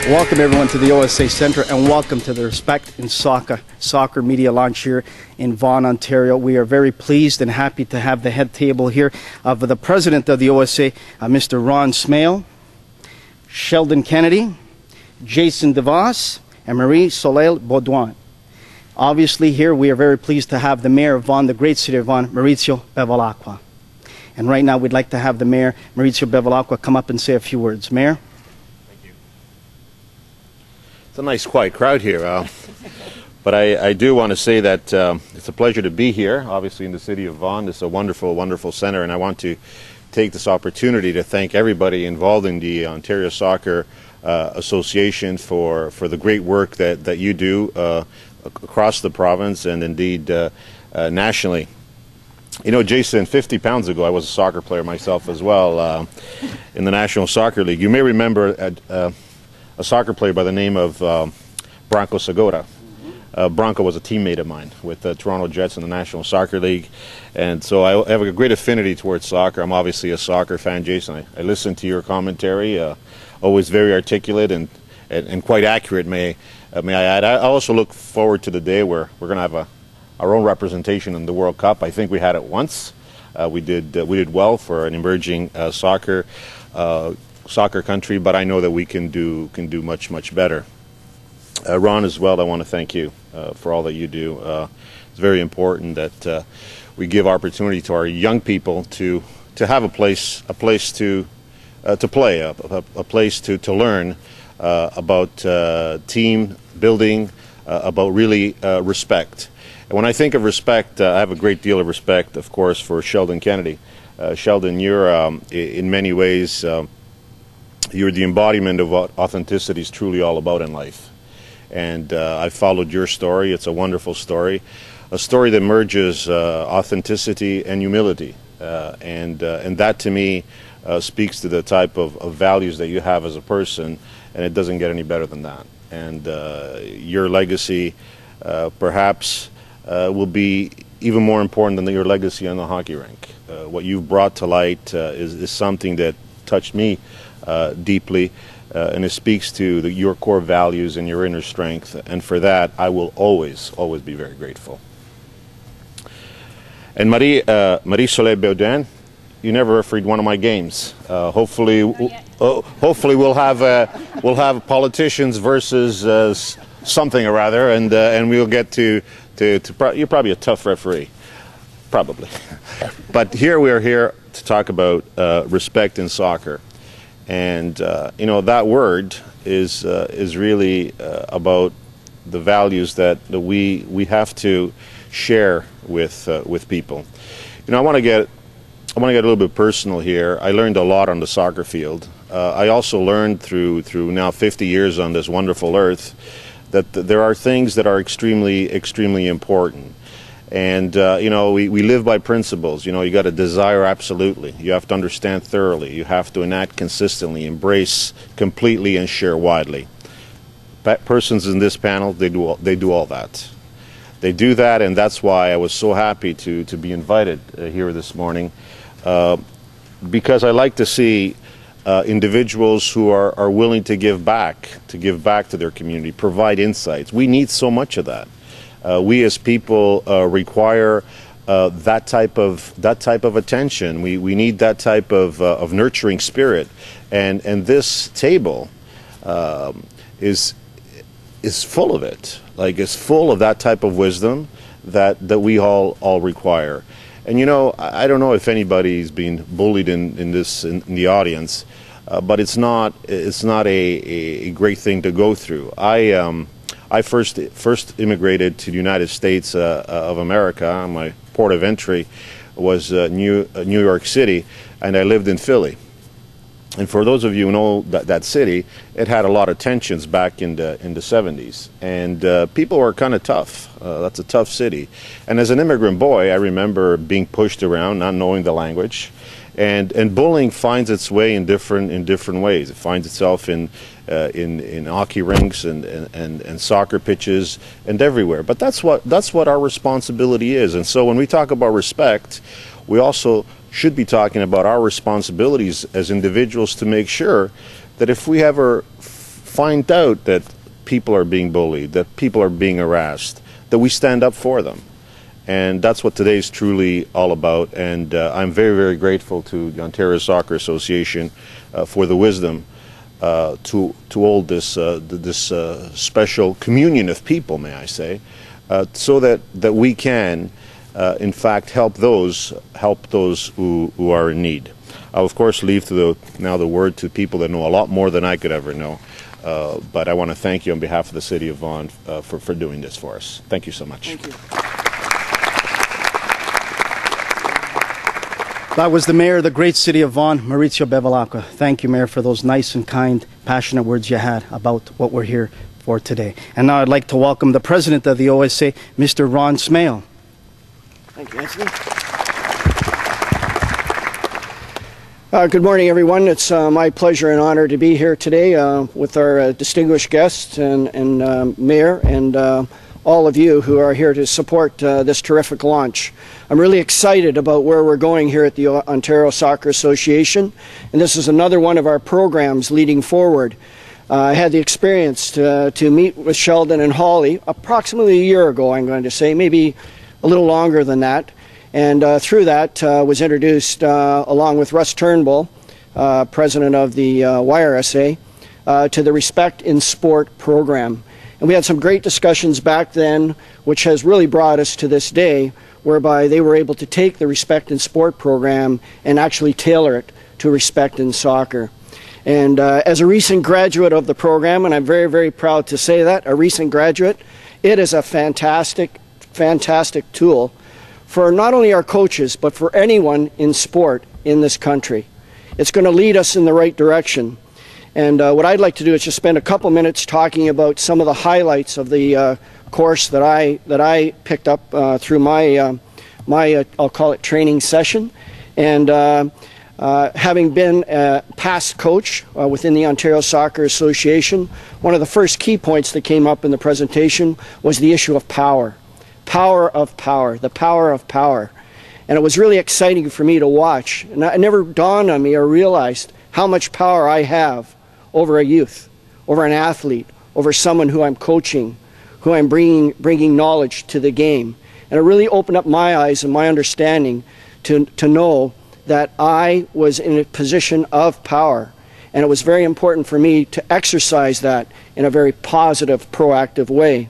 Welcome everyone to the OSA Center, and welcome to the Respect in Soccer Media Launch here in Vaughan, Ontario. We are very pleased and happy to have the head table here of the president of the OSA, Mr. Ron Smale, Sheldon Kennedy, Jason DeVos, and Marie-Soleil Baudouin. Obviously here we are very pleased to have the Mayor of Vaughan, the great city of Vaughan, Maurizio Bevilacqua. And right now we'd like to have the Mayor, Maurizio Bevilacqua, come up and say a few words. Mayor? It's a nice quiet crowd here, but I do want to say that it's a pleasure to be here, obviously in the city of Vaughan. It's a wonderful, wonderful center, and I want to take this opportunity to thank everybody involved in the Ontario Soccer Association for the great work that you do across the province and indeed nationally. You know, Jason, 50 pounds ago I was a soccer player myself as well in the National Soccer League. You may remember a soccer player by the name of Branko Segura. Branko was a teammate of mine with the Toronto Jets in the National Soccer League, and so I have a great affinity towards soccer. I'm obviously a soccer fan, Jason. I listen to your commentary, always very articulate and quite accurate, may I add. I also look forward to the day where we're going to have our own representation in the World Cup. I think we had it once. We did well for an emerging soccer country, but I know that we can do much better. Ron, as well, I want to thank you for all that you do. It's very important that we give opportunity to our young people to have a place to play, a place to learn about team building, about really respect. And when I think of respect, I have a great deal of respect, of course, for Sheldon Kennedy. Sheldon, you're in many ways you're the embodiment of what authenticity is truly all about in life. And I've followed your story. It's a wonderful story, a story that merges authenticity and humility. And that, to me, speaks to the type of values that you have as a person, and it doesn't get any better than that. And your legacy, perhaps, will be even more important than your legacy on the hockey rink. What you've brought to light is something that touched me deeply, and it speaks to your core values and your inner strength, and for that I will always be very grateful. And Marie-Soleil Baudouin, you never refereed one of my games. Hopefully we'll have politicians versus something or other, and we'll get to you're probably a tough referee, probably. But here we are here to talk about respect in soccer. And you know, that word is really about the values that we have to share with people. You know, I want to get a little bit personal here. I learned a lot on the soccer field. I also learned through now 50 years on this wonderful earth that there are things that are extremely important. And, you know, we live by principles. You know, you got to desire absolutely. You have to understand thoroughly. You have to enact consistently, embrace completely, and share widely. Persons in this panel, they do all that. They do that, and that's why I was so happy to be invited here this morning, because I like to see individuals who are willing to give back to their community, provide insights. We need so much of that. We as people require that type of attention. We need that type of nurturing spirit, and this table is full of it. Like, it's full of that type of wisdom that we all require. And you know, I don't know if anybody's been bullied in the audience, but it's not a great thing to go through. I first immigrated to the United States of America. My port of entry was New York City, and I lived in Philly. And for those of you who know that city, it had a lot of tensions back in the 70s, and people were kind of tough. That's a tough city. And as an immigrant boy, I remember being pushed around, not knowing the language, and bullying finds its way in different ways. It finds itself in hockey rinks and soccer pitches and everywhere. But that's what our responsibility is. And so when we talk about respect, we also should be talking about our responsibilities as individuals to make sure that if we ever find out that people are being bullied, that people are being harassed, that we stand up for them. And that's what today is truly all about. And I'm very, very grateful to the Ontario Soccer Association for the wisdom to hold this special communion of people, may I say, so that we can, in fact, help those who are in need. I'll of course leave now the word to people that know a lot more than I could ever know. But I want to thank you on behalf of the City of Vaughan for doing this for us. Thank you so much. Thank you. That was the Mayor of the great City of Vaughan, Maurizio Bevilacqua. Thank you, Mayor, for those nice and kind, passionate words you had about what we're here for today. And now I'd like to welcome the President of the OSA, Mr. Ron Smale. Thank you, Anthony. Good morning, everyone. It's my pleasure and honor to be here today with our distinguished guests and Mayor and all of you who are here to support this terrific launch. I'm really excited about where we're going here at the Ontario Soccer Association, and this is another one of our programs leading forward. I had the experience to meet with Sheldon and Holly approximately a year ago, I'm going to say, maybe a little longer than that. And through that was introduced, along with Russ Turnbull, president of the YRSA, to the Respect in Sport program. And we had some great discussions back then, which has really brought us to this day, whereby they were able to take the Respect in Sport program and actually tailor it to Respect in Soccer. And as a recent graduate of the program, and I'm very, very proud to say that, a recent graduate, it is a fantastic, fantastic tool for not only our coaches, but for anyone in sport in this country. It's going to lead us in the right direction. And what I'd like to do is just spend a couple minutes talking about some of the highlights of the course that I picked up through my I'll call it training session. And having been a past coach within the Ontario Soccer Association, one of the first key points that came up in the presentation was the issue of power. Power of power, the power of power. And it was really exciting for me to watch. And it never dawned on me or realized how much power I have over a youth, over an athlete, over someone who I'm coaching, who I'm bringing knowledge to the game. And it really opened up my eyes and my understanding to know that I was in a position of power. And it was very important for me to exercise that in a very positive, proactive way.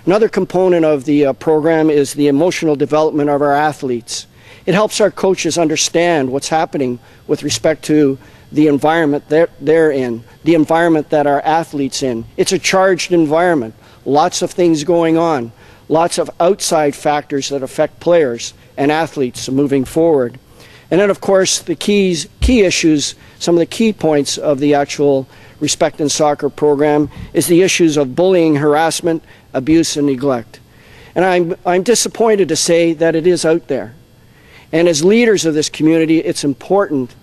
Another component of the program is the emotional development of our athletes. It helps our coaches understand what's happening with respect to the environment they're in, the environment that our athletes in. It's a charged environment, lots of things going on, lots of outside factors that affect players and athletes moving forward. And then, of course, the key issues, some of the key points of the actual Respect in Soccer program is the issues of bullying, harassment, abuse, and neglect. And I'm disappointed to say that it is out there. And as leaders of this community, it's important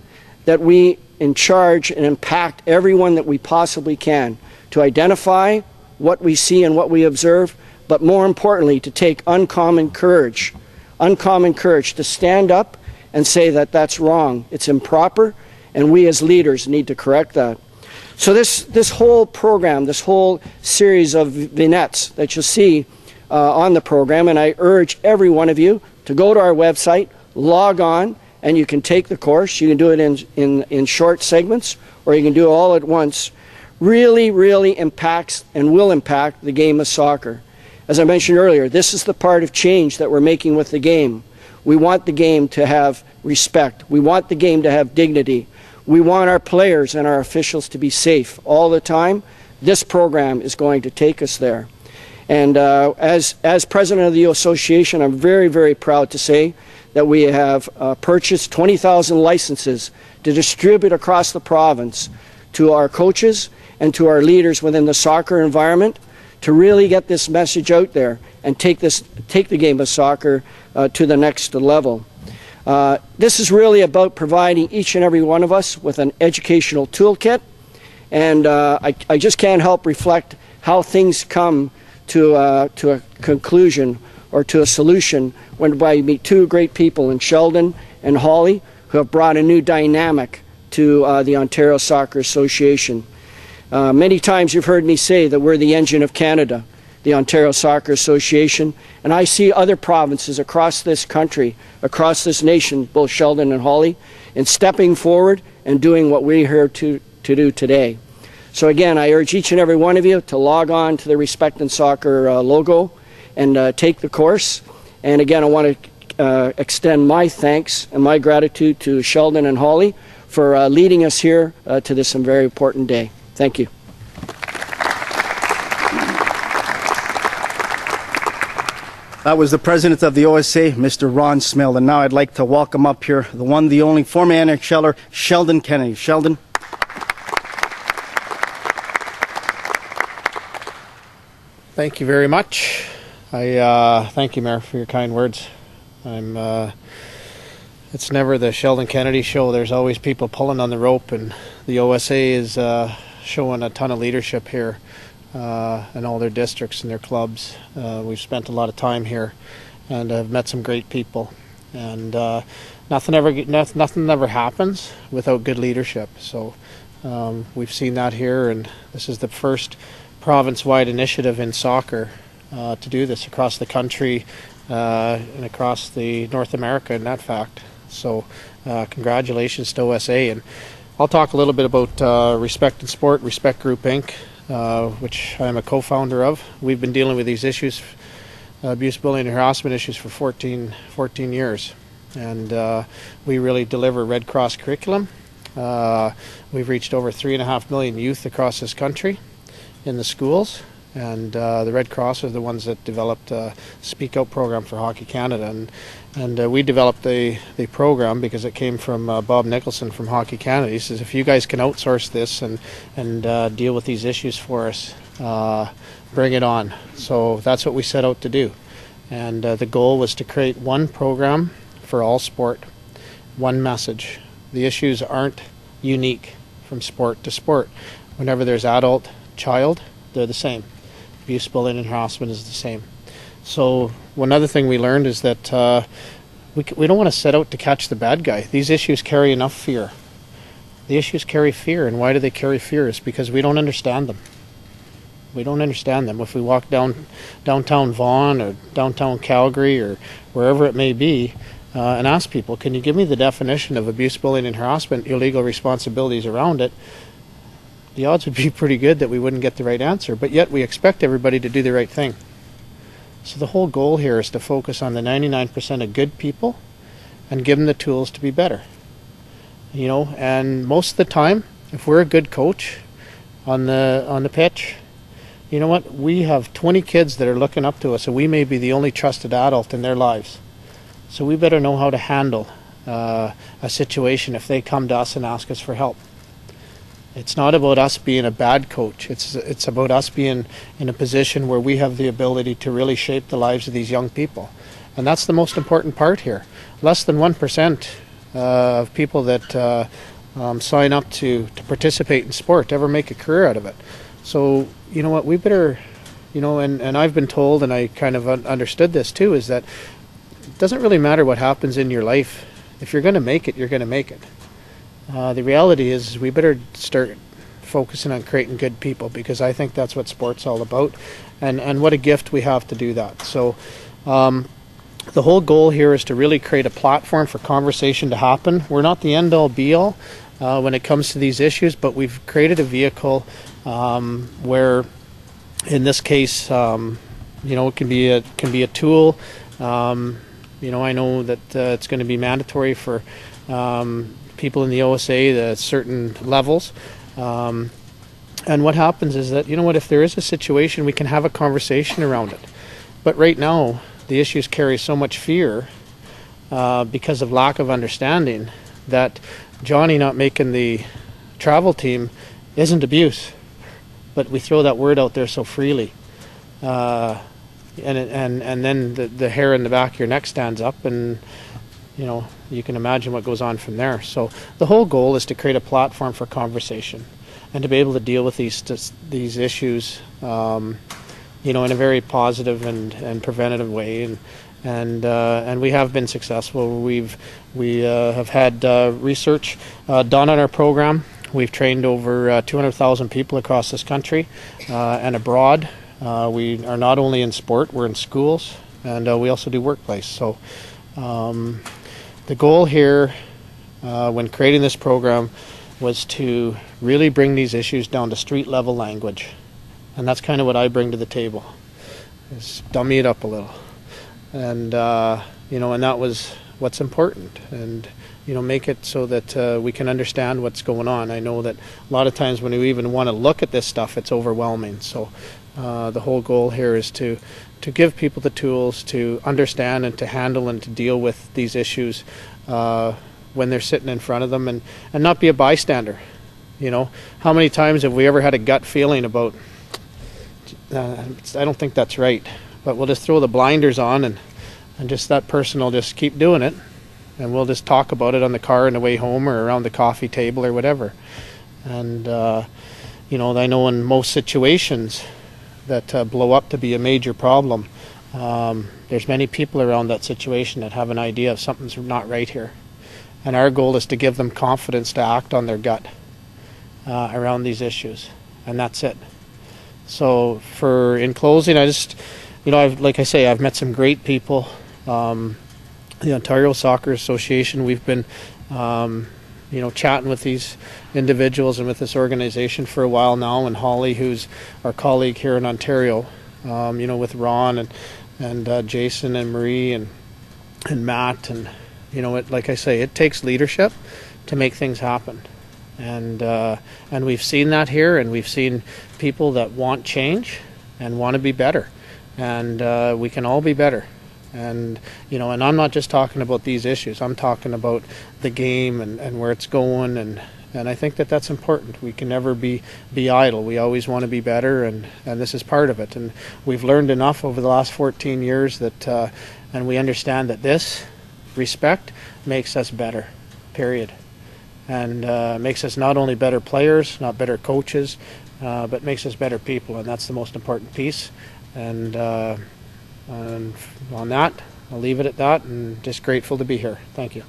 that we in charge and impact everyone that we possibly can to identify what we see and what we observe, but more importantly, to take uncommon courage to stand up and say that that's wrong, it's improper, and we as leaders need to correct that. So this whole program, this whole series of vignettes that you'll see on the program, and I urge every one of you to go to our website, log on, and you can take the course. You can do it in short segments, or you can do it all at once. Really impacts and will impact the game of soccer. As I mentioned earlier, this is the part of change that we're making with the game. We want the game to have respect. We want the game to have dignity. We want our players and our officials to be safe all the time. This program is going to take us there. And as president of the association, I'm very proud to say that we have purchased 20,000 licenses to distribute across the province to our coaches and to our leaders within the soccer environment to really get this message out there and take the game of soccer to the next level. This is really about providing each and every one of us with an educational toolkit, and I just can't help reflect how things come to a conclusion or to a solution whereby you meet two great people in Sheldon and Holly who have brought a new dynamic to the Ontario Soccer Association. Many times you've heard me say that we're the engine of Canada, the Ontario Soccer Association, and I see other provinces across this country, across this nation, both Sheldon and Holly, in stepping forward and doing what we're here to do today. So again, I urge each and every one of you to log on to the Respect in Soccer logo and take the course. And again, I want to extend my thanks and my gratitude to Sheldon and Holly for leading us here to this very important day. Thank you. That was the president of the OSA, Mr. Ron Smale. And now I'd like to welcome up here the one, the only, former NHLer, Sheldon Kennedy. Sheldon. Thank you very much. Thank you, Mayor, for your kind words. It's never the Sheldon Kennedy show. There's always people pulling on the rope, and the OSA is showing a ton of leadership here in all their districts and their clubs. We've spent a lot of time here, and have met some great people. And nothing ever happens without good leadership. So we've seen that here, and this is the first province-wide initiative in soccer to do this across the country and across the North America, in that fact. So congratulations to OSA. And I'll talk a little bit about Respect in Sport, Respect Group Inc., which I'm a co-founder of. We've been dealing with these issues, abuse, bullying, and harassment issues for 14 years. And we really deliver Red Cross curriculum. We've reached over 3.5 million youth across this country in the schools. And the Red Cross are the ones that developed a Speak Out program for Hockey Canada. And we developed the program because it came from Bob Nicholson from Hockey Canada. He says, if you guys can outsource this and deal with these issues for us, bring it on. So that's what we set out to do. And the goal was to create one program for all sport, one message. The issues aren't unique from sport to sport. Whenever there's adult, child, they're the same. Abuse, bullying, and harassment is the same. So one other thing we learned is that we don't want to set out to catch the bad guy. These issues carry enough fear. The issues carry fear, and why do they carry fear? It's because we don't understand them. We don't understand them. If we walk downtown Vaughan or downtown Calgary or wherever it may be and ask people, can you give me the definition of abuse, bullying, and harassment, illegal responsibilities around it, the odds would be pretty good that we wouldn't get the right answer, but yet we expect everybody to do the right thing. So the whole goal here is to focus on the 99% of good people and give them the tools to be better. You know, and most of the time, if we're a good coach on the pitch, you know what, we have 20 kids that are looking up to us, and we may be the only trusted adult in their lives. So we better know how to handle a situation if they come to us and ask us for help. It's not about us being a bad coach. It's about us being in a position where we have the ability to really shape the lives of these young people. And that's the most important part here. Less than 1% of people that sign up to participate in sport ever make a career out of it. So, you know what, we better, you know, and I've been told, and I kind of understood this too, is that it doesn't really matter what happens in your life. If you're going to make it, you're going to make it. The reality is we better start focusing on creating good people, because I think that's what sport's all about, and what a gift we have to do that. So the whole goal here is to really create a platform for conversation to happen. We're not the end-all be-all when it comes to these issues, but we've created a vehicle where, in this case, you know, it can be a tool. You know, I know that it's going to be mandatory for people in the OSA at certain levels. And what happens is that, you know what, if there is a situation, we can have a conversation around it. But right now, the issues carry so much fear because of lack of understanding that Johnny not making the travel team isn't abuse. But we throw that word out there so freely. And then the hair in the back of your neck stands up, and you know, you can imagine what goes on from there. So the whole goal is to create a platform for conversation and to be able to deal with these issues, you know, in a very positive and preventative way. And we have been successful. We have had research done on our program We've trained over 200,000 people across this country and abroad. We are not only in sport, we're in schools, and we also do workplace. So the goal here when creating this program was to really bring these issues down to street level language. And that's kind of what I bring to the table, is dummy it up a little. And, and that was what's important. And, make it so that we can understand what's going on. I know that a lot of times when we even want to look at this stuff, it's overwhelming. So the whole goal here is to give people the tools to understand and to handle and to deal with these issues when they're sitting in front of them, and not be a bystander. How many times have we ever had a gut feeling about, I don't think that's right, but we'll just throw the blinders on and just that person will just keep doing it, and we'll just talk about it on the car on the way home or around the coffee table or whatever. And I know in most situations that blow up to be a major problem, there's many people around that situation that have an idea of something's not right here. And our goal is to give them confidence to act on their gut around these issues, and that's it. So in closing, I just, like I say, I've met some great people. The Ontario Soccer Association, we've been, chatting with these individuals and with this organization for a while now, and Holly, who's our colleague here in Ontario, with Ron and Jason and Marie and Matt, and like I say, it takes leadership to make things happen. And we've seen that here, and we've seen people that want change and want to be better, and we can all be better. And and I'm not just talking about these issues. I'm talking about the game and where it's going, and I think that that's important. We can never be idle. We always want to be better, and this is part of it. And we've learned enough over the last 14 years that, and we understand that this respect makes us better, period. And makes us not only better players, not better coaches, but makes us better people, and that's the most important piece. And on that, I'll leave it at that, and just grateful to be here. Thank you.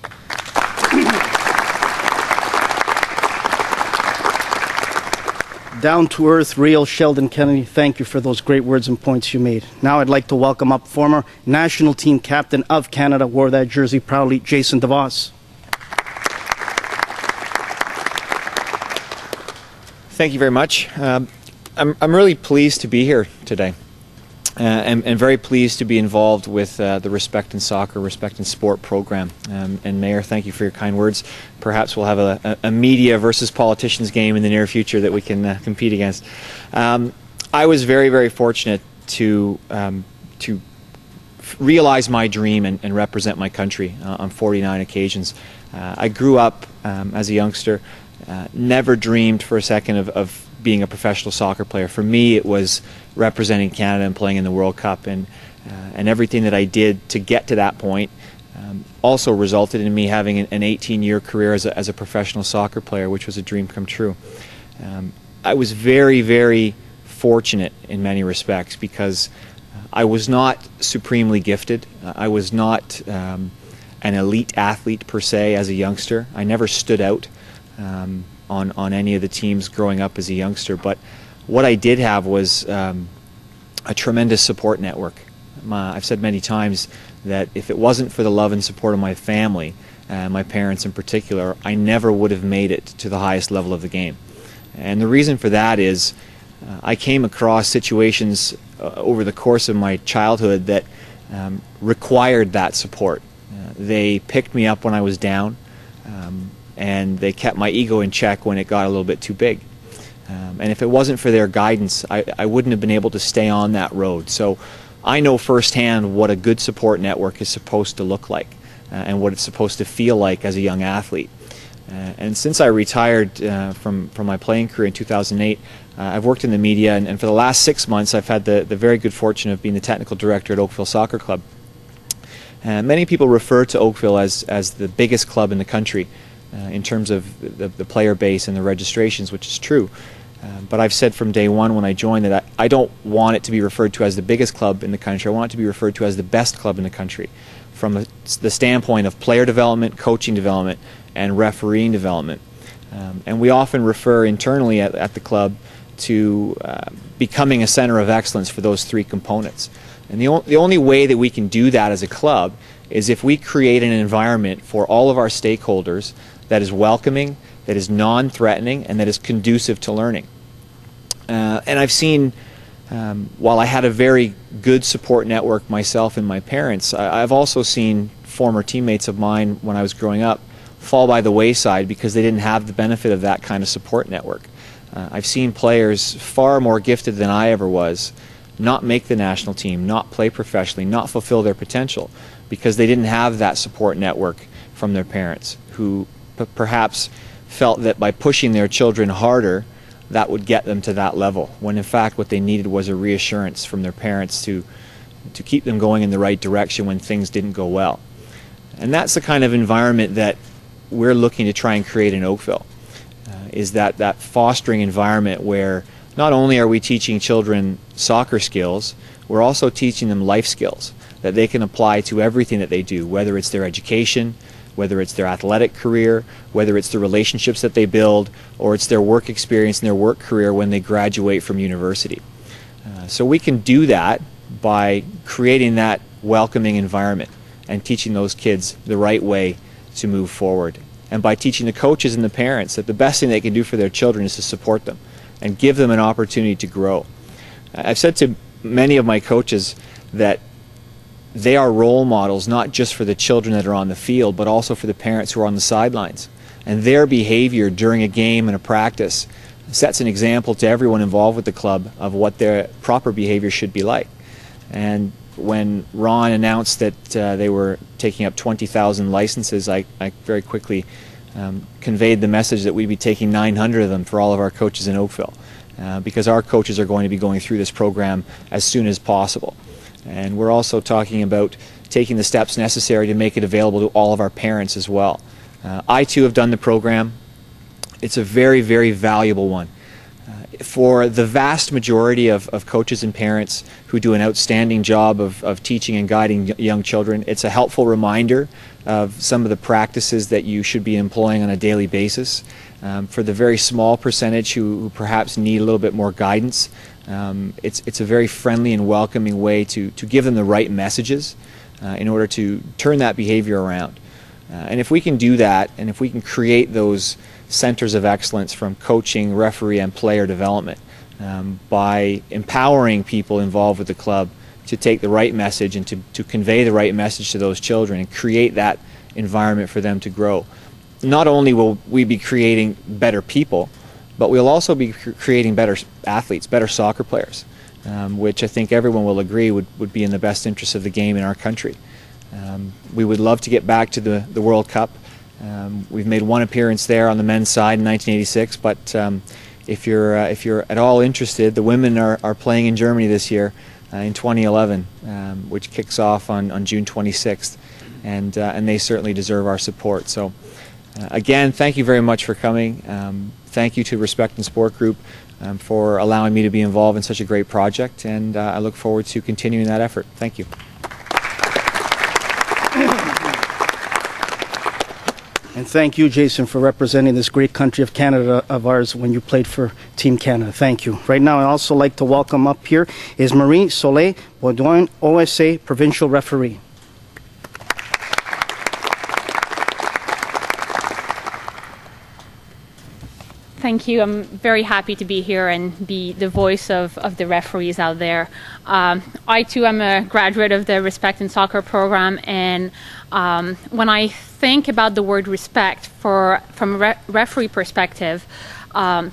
Down to earth, real Sheldon Kennedy, thank you for those great words and points you made. Now I'd like to welcome up former national team captain of Canada, wore that jersey proudly, Jason DeVos. Thank you very much. I'm really pleased to be here today, and very pleased to be involved with the Respect in Soccer, Respect in Sport program. And Mayor, thank you for your kind words. Perhaps we'll have a media versus politicians game in the near future that we can compete against. I was very, very fortunate to realize my dream and represent my country on 49 occasions. I grew up as a youngster. Never dreamed for a second of being a professional soccer player. For me, it was representing Canada and playing in the World Cup, and everything that I did to get to that point also resulted in me having an 18-year career as a professional soccer player, which was a dream come true. I was very, very fortunate in many respects because I was not supremely gifted. I was not an elite athlete per se as a youngster. I never stood out on any of the teams growing up as a youngster, but what I did have was a tremendous support network. I've said many times that if it wasn't for the love and support of my family, my parents in particular, I never would have made it to the highest level of the game. And the reason for that is I came across situations over the course of my childhood that required that support. They picked me up when I was down, and they kept my ego in check when it got a little bit too big. And if it wasn't for their guidance, I wouldn't have been able to stay on that road. So I know firsthand what a good support network is supposed to look like and what it's supposed to feel like as a young athlete. And since I retired from my playing career in 2008, I've worked in the media, and for the last 6 months I've had the very good fortune of being the technical director at Oakville Soccer Club. Many people refer to Oakville as the biggest club in the country in terms of the player base and the registrations, which is true. But I've said from day one when I joined that I don't want it to be referred to as the biggest club in the country. I want it to be referred to as the best club in the country from the standpoint of player development, coaching development, and refereeing development. And we often refer internally at the club to becoming a center of excellence for those three components. And the only way that we can do that as a club is if we create an environment for all of our stakeholders that is welcoming, that is non-threatening, and that is conducive to learning. And I've seen, while I had a very good support network myself and my parents, I've also seen former teammates of mine when I was growing up fall by the wayside because they didn't have the benefit of that kind of support network. I've seen players far more gifted than I ever was not make the national team, not play professionally, not fulfill their potential because they didn't have that support network from their parents who perhaps felt that by pushing their children harder that would get them to that level, when in fact what they needed was a reassurance from their parents to keep them going in the right direction when things didn't go well. And that's the kind of environment that we're looking to try and create in Oakville, is that fostering environment where not only are we teaching children soccer skills, we're also teaching them life skills that they can apply to everything that they do, whether it's their education, whether it's their athletic career, whether it's the relationships that they build, or it's their work experience and their work career when they graduate from university. So we can do that by creating that welcoming environment and teaching those kids the right way to move forward. And by teaching the coaches and the parents that the best thing they can do for their children is to support them and give them an opportunity to grow. I've said to many of my coaches that they are role models not just for the children that are on the field, but also for the parents who are on the sidelines. And their behavior during a game and a practice sets an example to everyone involved with the club of what their proper behavior should be like. And when Ron announced that they were taking up 20,000 licenses, I very quickly conveyed the message that we'd be taking 900 of them for all of our coaches in Oakville, because our coaches are going to be going through this program as soon as possible. And we're also talking about taking the steps necessary to make it available to all of our parents as well. I too have done the program. It's a very, very valuable one. For the vast majority of coaches and parents who do an outstanding job of teaching and guiding young children, it's a helpful reminder of some of the practices that you should be employing on a daily basis. For the very small percentage who perhaps need a little bit more guidance, it's a very friendly and welcoming way to give them the right messages in order to turn that behavior around. And if we can do that, and if we can create those centers of excellence from coaching, referee, and player development by empowering people involved with the club to take the right message and to convey the right message to those children and create that environment for them to grow. Not only will we be creating better people, but we'll also be creating better athletes, better soccer players, which I think everyone will agree would be in the best interest of the game in our country. We would love to get back to the World Cup. We've made one appearance there on the men's side in 1986, but if you're at all interested, the women are playing in Germany this year in 2011, which kicks off on June 26th, and they certainly deserve our support. So again, thank you very much for coming. Thank you to Respect and Sport Group for allowing me to be involved in such a great project, and I look forward to continuing that effort. Thank you. And thank you, Jason, for representing this great country of Canada of ours when you played for Team Canada. Thank you. Right now, I'd also like to welcome up here is Marie-Soleil, Baudouin, OSA Provincial Referee. Thank you. I'm very happy to be here and be the voice of the referees out there. I too am a graduate of the Respect in Soccer program, and when I think about the word respect from a referee perspective, I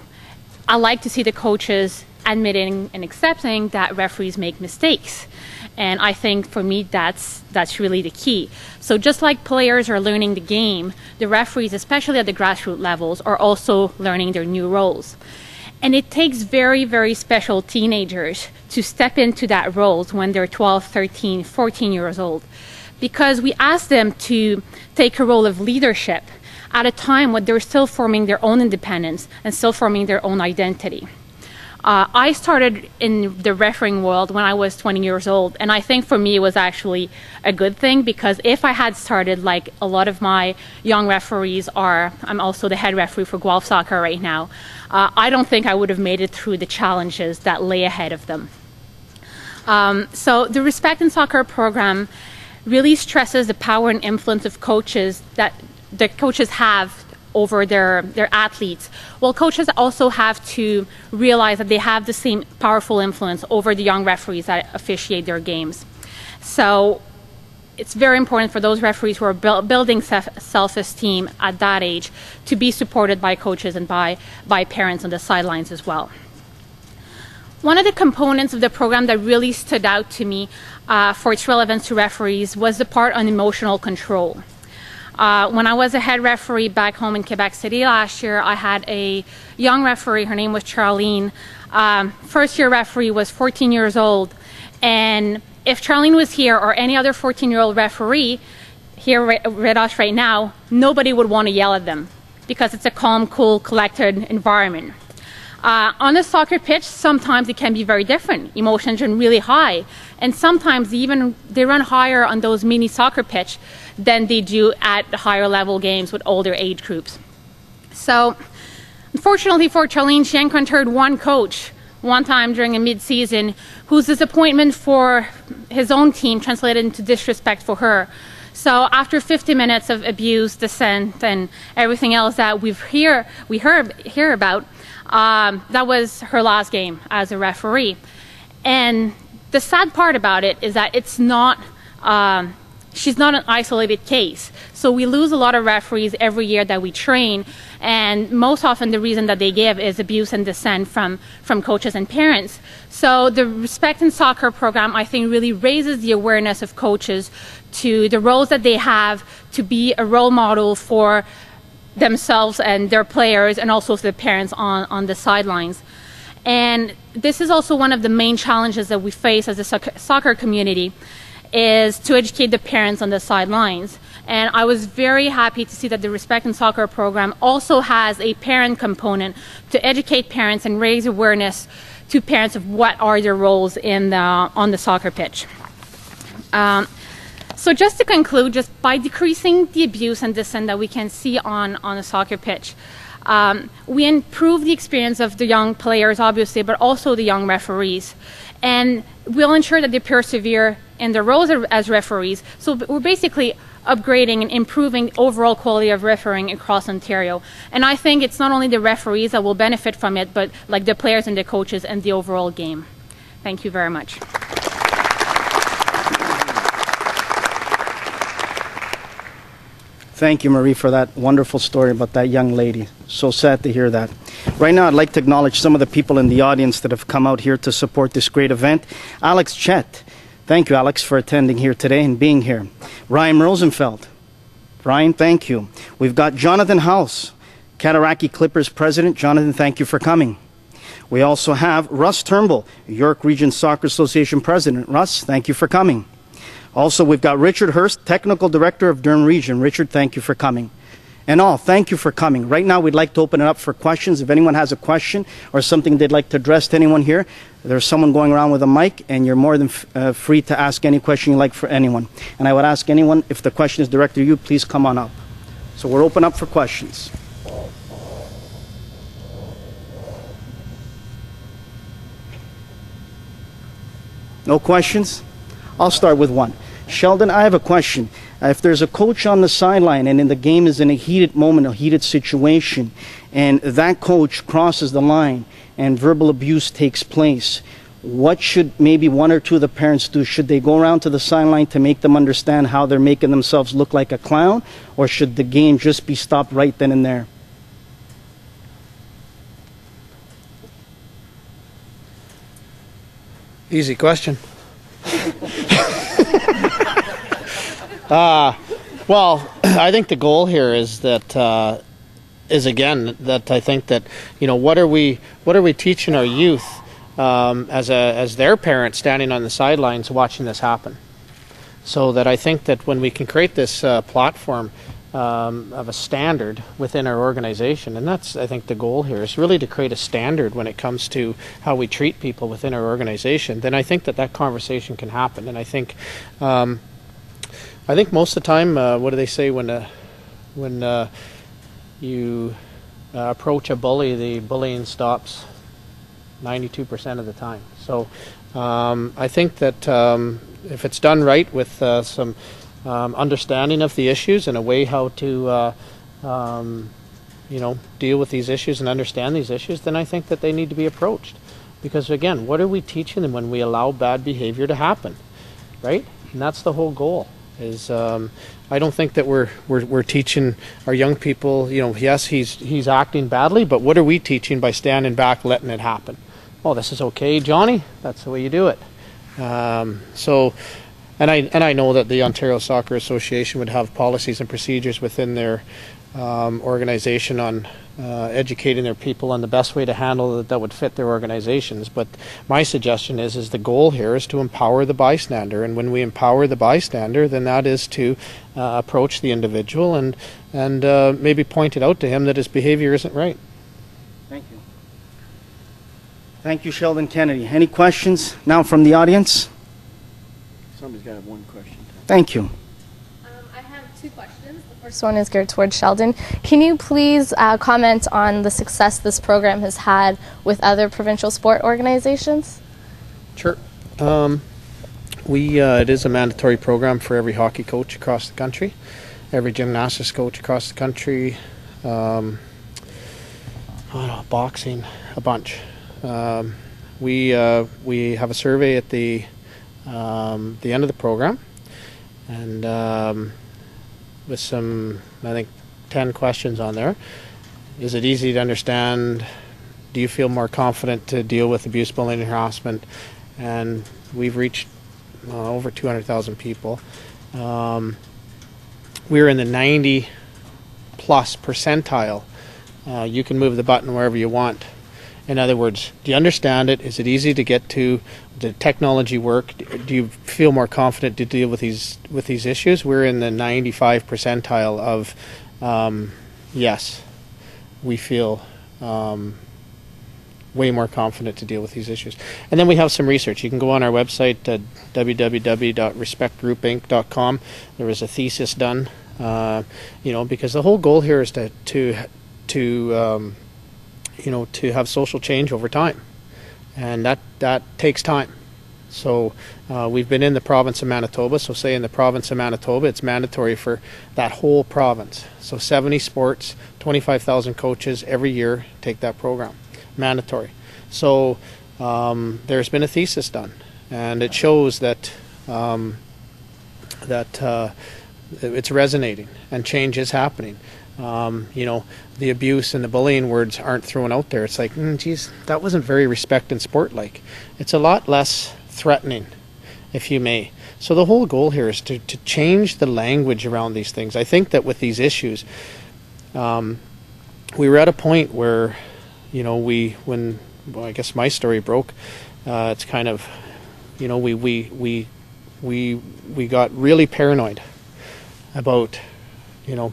like to see the coaches admitting and accepting that referees make mistakes. And I think for me that's really the key. So just like players are learning the game, the referees, especially at the grassroots levels, are also learning their new roles. And it takes very, very special teenagers to step into that role when they're 12, 13, 14 years old. Because we ask them to take a role of leadership at a time when they're still forming their own independence and still forming their own identity. I started in the refereeing world when I was 20 years old, and I think for me it was actually a good thing, because if I had started like a lot of my young referees are, I'm also the head referee for Guelph Soccer right now, I don't think I would have made it through the challenges that lay ahead of them. So the Respect in Soccer program really stresses the power and influence of coaches that the coaches have over their athletes. Well, coaches also have to realize that they have the same powerful influence over the young referees that officiate their games. So it's very important for those referees who are building self-esteem at that age to be supported by coaches and by parents on the sidelines as well. One of the components of the program that really stood out to me for its relevance to referees was the part on emotional control. When I was a head referee back home in Quebec City last year, I had a young referee. Her name was Charlene. First-year referee, was 14 years old. And if Charlene was here, or any other 14-year-old referee here with us right now, nobody would want to yell at them, because it's a calm, cool, collected environment. On a soccer pitch, sometimes it can be very different. Emotions run really high, and sometimes they run higher on those mini soccer pitch than they do at higher level games with older age groups. So, unfortunately for Charlene, she encountered one coach one time during a mid-season whose disappointment for his own team translated into disrespect for her. So after 50 minutes of abuse, dissent, and everything else that we hear about, that was her last game as a referee. And the sad part about it is that it's not, she's not an isolated case. So we lose a lot of referees every year that we train, and most often the reason that they give is abuse and dissent from coaches and parents. So the Respect in Soccer program, I think, really raises the awareness of coaches to the roles that they have to be a role model for themselves and their players, and also to the parents on the sidelines. And this is also one of the main challenges that we face as a soccer community, is to educate the parents on the sidelines. And I was very happy to see that the Respect in Soccer program also has a parent component to educate parents and raise awareness to parents of what are their roles on the soccer pitch. So just to conclude, just by decreasing the abuse and dissent that we can see on a soccer pitch, we improve the experience of the young players, obviously, but also the young referees. And we'll ensure that they persevere in their roles as referees. So we're basically upgrading and improving the overall quality of refereeing across Ontario. And I think it's not only the referees that will benefit from it, but like the players and the coaches and the overall game. Thank you very much. Thank you, Marie, for that wonderful story about that young lady. So sad to hear that. Right now, I'd like to acknowledge some of the people in the audience that have come out here to support this great event. Alex Chet. Thank you, Alex, for attending here today and being here. Ryan Rosenfeld. Ryan, thank you. We've got Jonathan House, Cataraqui Clippers president. Jonathan, thank you for coming. We also have Russ Turnbull, York Region Soccer Association president. Russ, thank you for coming. Also, we've got Richard Hurst, Technical Director of Durham Region. Richard, thank you for coming. And all, thank you for coming. Right now, we'd like to open it up for questions. If anyone has a question or something they'd like to address to anyone here, there's someone going around with a mic, and you're more than free to ask any question you like for anyone. And I would ask anyone, if the question is directed to you, please come on up. So we're open up for questions. No questions? I'll start with one. Sheldon, I have a question. If there's a coach on the sideline and in the game is in a heated moment, a heated situation, and that coach crosses the line and verbal abuse takes place, what should maybe one or two of the parents do? Should they go around to the sideline to make them understand how they're making themselves look like a clown, or should the game just be stopped right then and there? Easy question. Well, I think the goal here is that again that I think that, you know, what are we teaching our youth as their parents standing on the sidelines watching this happen? So that I think that when we can create this platform a standard within our organization, and that's, I think, the goal here is really to create a standard when it comes to how we treat people within our organization. Then I think that conversation can happen, and I think most of the time, what do they say when you approach a bully, the bullying stops 92% of the time. So I think that if it's done right with some understanding of the issues and a way how to deal with these issues and understand these issues, then I think that they need to be approached. Because again, what are we teaching them when we allow bad behavior to happen, right? And that's the whole goal. Is I don't think that we're teaching our young people, yes, he's acting badly, but what are we teaching by standing back, letting it happen? Oh, this is okay, Johnny. That's the way you do it. And I know that the Ontario Soccer Association would have policies and procedures within their organization on educating their people on the best way to handle it that would fit their organizations. But my suggestion is the goal here is to empower the bystander, and when we empower the bystander, then that is to approach the individual and maybe point it out to him that his behavior isn't right. Thank you. Thank you, Sheldon Kennedy. Any questions now from the audience? Somebody's got to have one question. Thank you. I have two questions. The first one is geared towards Sheldon. Can you please comment on the success this program has had with other provincial sport organizations? Sure. It is a mandatory program for every hockey coach across the country, every gymnastics coach across the country, boxing, a bunch. We have a survey at the end of the program, and with some, I think, 10 questions on there. Is it easy to understand? Do you feel more confident to deal with abuse, bullying, and harassment? And we've reached over 200,000 people. We're in the 90 plus percentile. You can move the button wherever you want. In other words, do you understand it? Is it easy to get to? The technology work? Do you feel more confident to deal with these issues? We're in the 95 percentile of yes, we feel way more confident to deal with these issues. And then we have some research. You can go on our website at www.respectgroupinc.com. There was a thesis done, because the whole goal here is to have social change over time, and that takes time. So we've been in the province of Manitoba. So say in the province of Manitoba, it's mandatory for that whole province. So 70 sports, 25,000 coaches every year take that program, mandatory. So there's been a thesis done, and it shows that it's resonating and change is happening. The abuse and the bullying words aren't thrown out there. It's like, geez, that wasn't very respect and sport like. It's a lot less threatening, if you may. So the whole goal here is to change the language around these things. I think that with these issues, we were at a point where, I guess my story broke, it's kind of, we got really paranoid about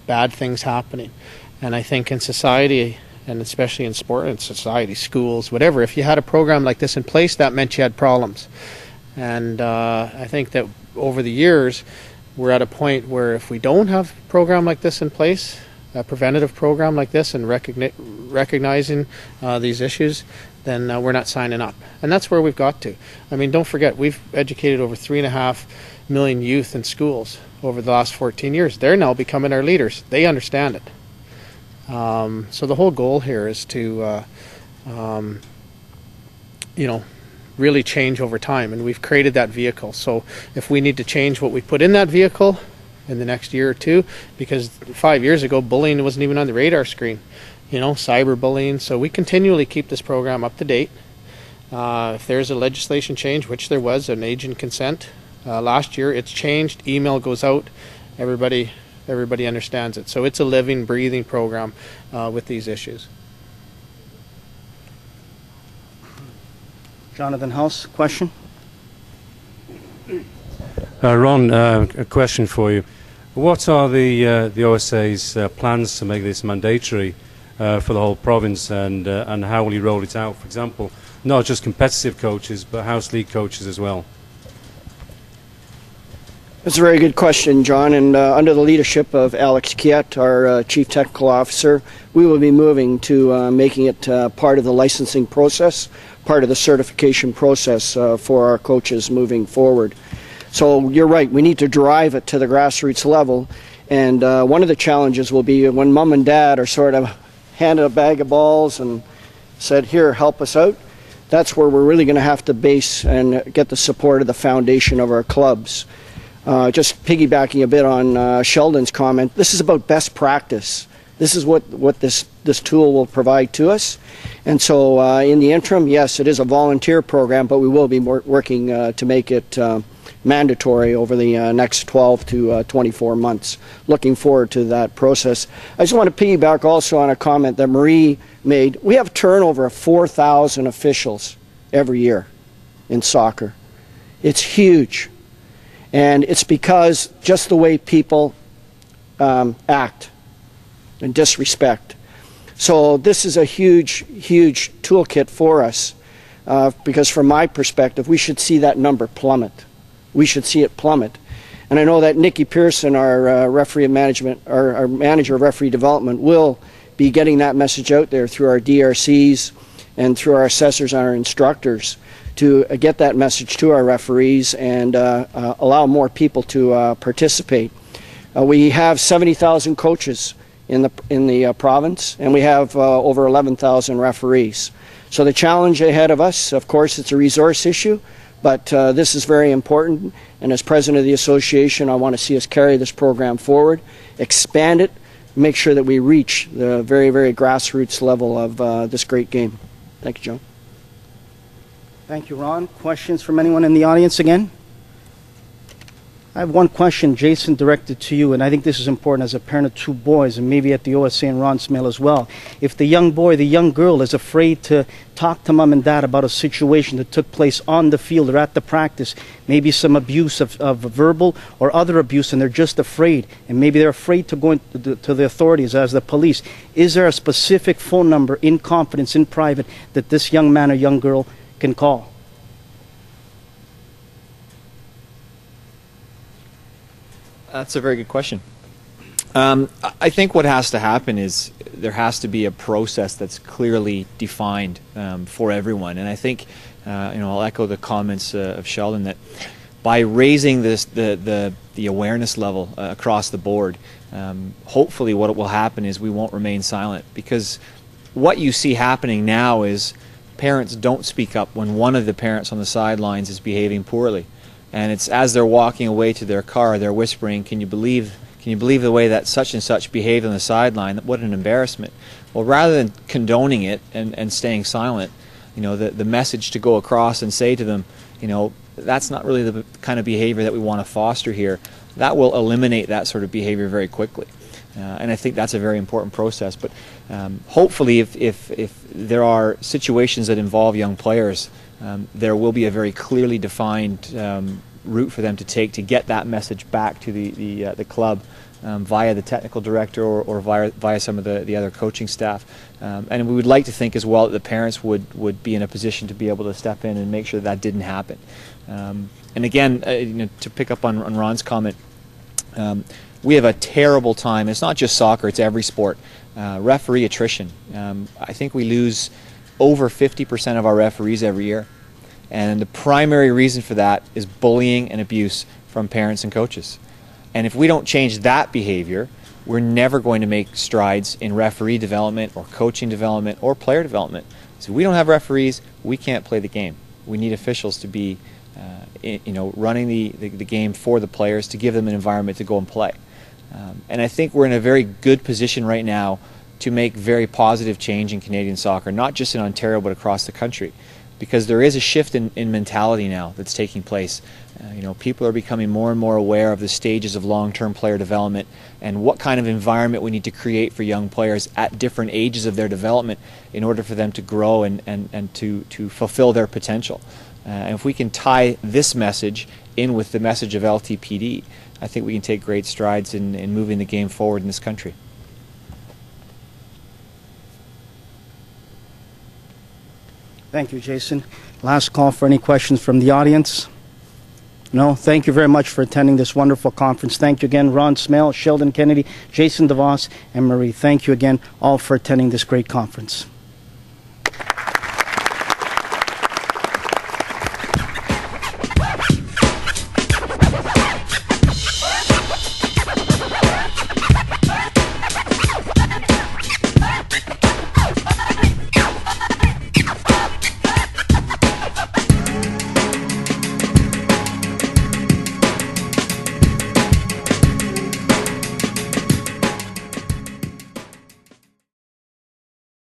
bad things happening. And I think in society, and especially in sport and society, schools, whatever, if you had a program like this in place, that meant you had problems. And I think that over the years, we're at a point where if we don't have a program like this in place, a preventative program like this, and recognizing these issues, then we're not signing up. And that's where we've got to. I mean, don't forget, we've educated over 3.5 million youth in schools over the last 14 years. They're now becoming our leaders. They understand it. So the whole goal here is to, really change over time. And we've created that vehicle. So if we need to change what we put in that vehicle in the next year or two, because 5 years ago, bullying wasn't even on the radar screen, cyberbullying. So we continually keep this program up to date. If there's a legislation change, which there was, an age and consent, last year, it's changed. Email goes out. Everybody understands it. So it's a living, breathing program with these issues. Jonathan House, question? Ron, a question for you. What are the OSA's plans to make this mandatory for the whole province, and how will you roll it out? For example, not just competitive coaches, but house league coaches as well. That's a very good question, John, and under the leadership of Alex Kiet, our Chief Technical Officer, we will be moving to making it part of the licensing process, part of the certification process for our coaches moving forward. So you're right, we need to drive it to the grassroots level, and one of the challenges will be when mom and dad are sort of handed a bag of balls and said, here, help us out. That's where we're really going to have to base and get the support of the foundation of our clubs. Just piggybacking a bit on Sheldon's comment, this is about best practice. This is what this tool will provide to us. And so in the interim, yes, it is a volunteer program, but we will be working to make it mandatory over the next 12 to 24 months. Looking forward to that process. I just want to piggyback also on a comment that Marie made. We have turnover of 4,000 officials every year in soccer. It's huge. And it's because just the way people act and disrespect. So this is a huge, huge toolkit for us because from my perspective, we should see that number plummet. We should see it plummet. And I know that Nikki Pearson, our referee management, our manager of referee development, will be getting that message out there through our DRCs and through our assessors and our instructors to get that message to our referees and allow more people to participate. We have 70,000 coaches in the province, and we have over 11,000 referees. So the challenge ahead of us, of course, it's a resource issue, but this is very important. And as president of the association, I want to see us carry this program forward, expand it, make sure that we reach the very, very grassroots level of this great game. Thank you, John. Thank you, Ron. Questions from anyone in the audience again? I have one question, Jason, directed to you, and I think this is important as a parent of two boys, and maybe at the OSA and Ron Smale as well. If the young boy, the young girl is afraid to talk to mom and dad about a situation that took place on the field or at the practice, maybe some abuse of verbal or other abuse, and they're just afraid, and maybe they're afraid to go to the authorities as the police, is there a specific phone number in confidence, in private, that this young man or young girl can call? That's a very good question. I think what has to happen is there has to be a process that's clearly defined for everyone, and I think I'll echo the comments of Sheldon that by raising the awareness level across the board, hopefully what will happen is we won't remain silent, because what you see happening now is parents don't speak up when one of the parents on the sidelines is behaving poorly. And it's as they're walking away to their car, they're whispering, can you believe the way that such and such behaved on the sideline? What an embarrassment. Well, rather than condoning it and staying silent, the message to go across and say to them, that's not really the kind of behavior that we want to foster here. That will eliminate that sort of behavior very quickly. And I think that's a very important process. But hopefully if there are situations that involve young players, there will be a very clearly defined route for them to take to get that message back to the club via the technical director or via some of the other coaching staff. And we would like to think as well that the parents would be in a position to be able to step in and make sure that didn't happen. And again, to pick up on Ron's comment, we have a terrible time. It's not just soccer, it's every sport. Referee attrition. I think we lose over 50% of our referees every year. And the primary reason for that is bullying and abuse from parents and coaches. And if we don't change that behavior, we're never going to make strides in referee development or coaching development or player development. So if we don't have referees, we can't play the game. We need officials to be running the game for the players, to give them an environment to go and play. And I think we're in a very good position right now to make very positive change in Canadian soccer, not just in Ontario but across the country, because there is a shift in mentality now that's taking place. People are becoming more and more aware of the stages of long-term player development and what kind of environment we need to create for young players at different ages of their development in order for them to grow and to fulfill their potential. And if we can tie this message in with the message of LTPD, I think we can take great strides in moving the game forward in this country. Thank you, Jason. Last call for any questions from the audience. No, thank you very much for attending this wonderful conference. Thank you again, Ron Smale, Sheldon Kennedy, Jason DeVos, and Marie. Thank you again all for attending this great conference.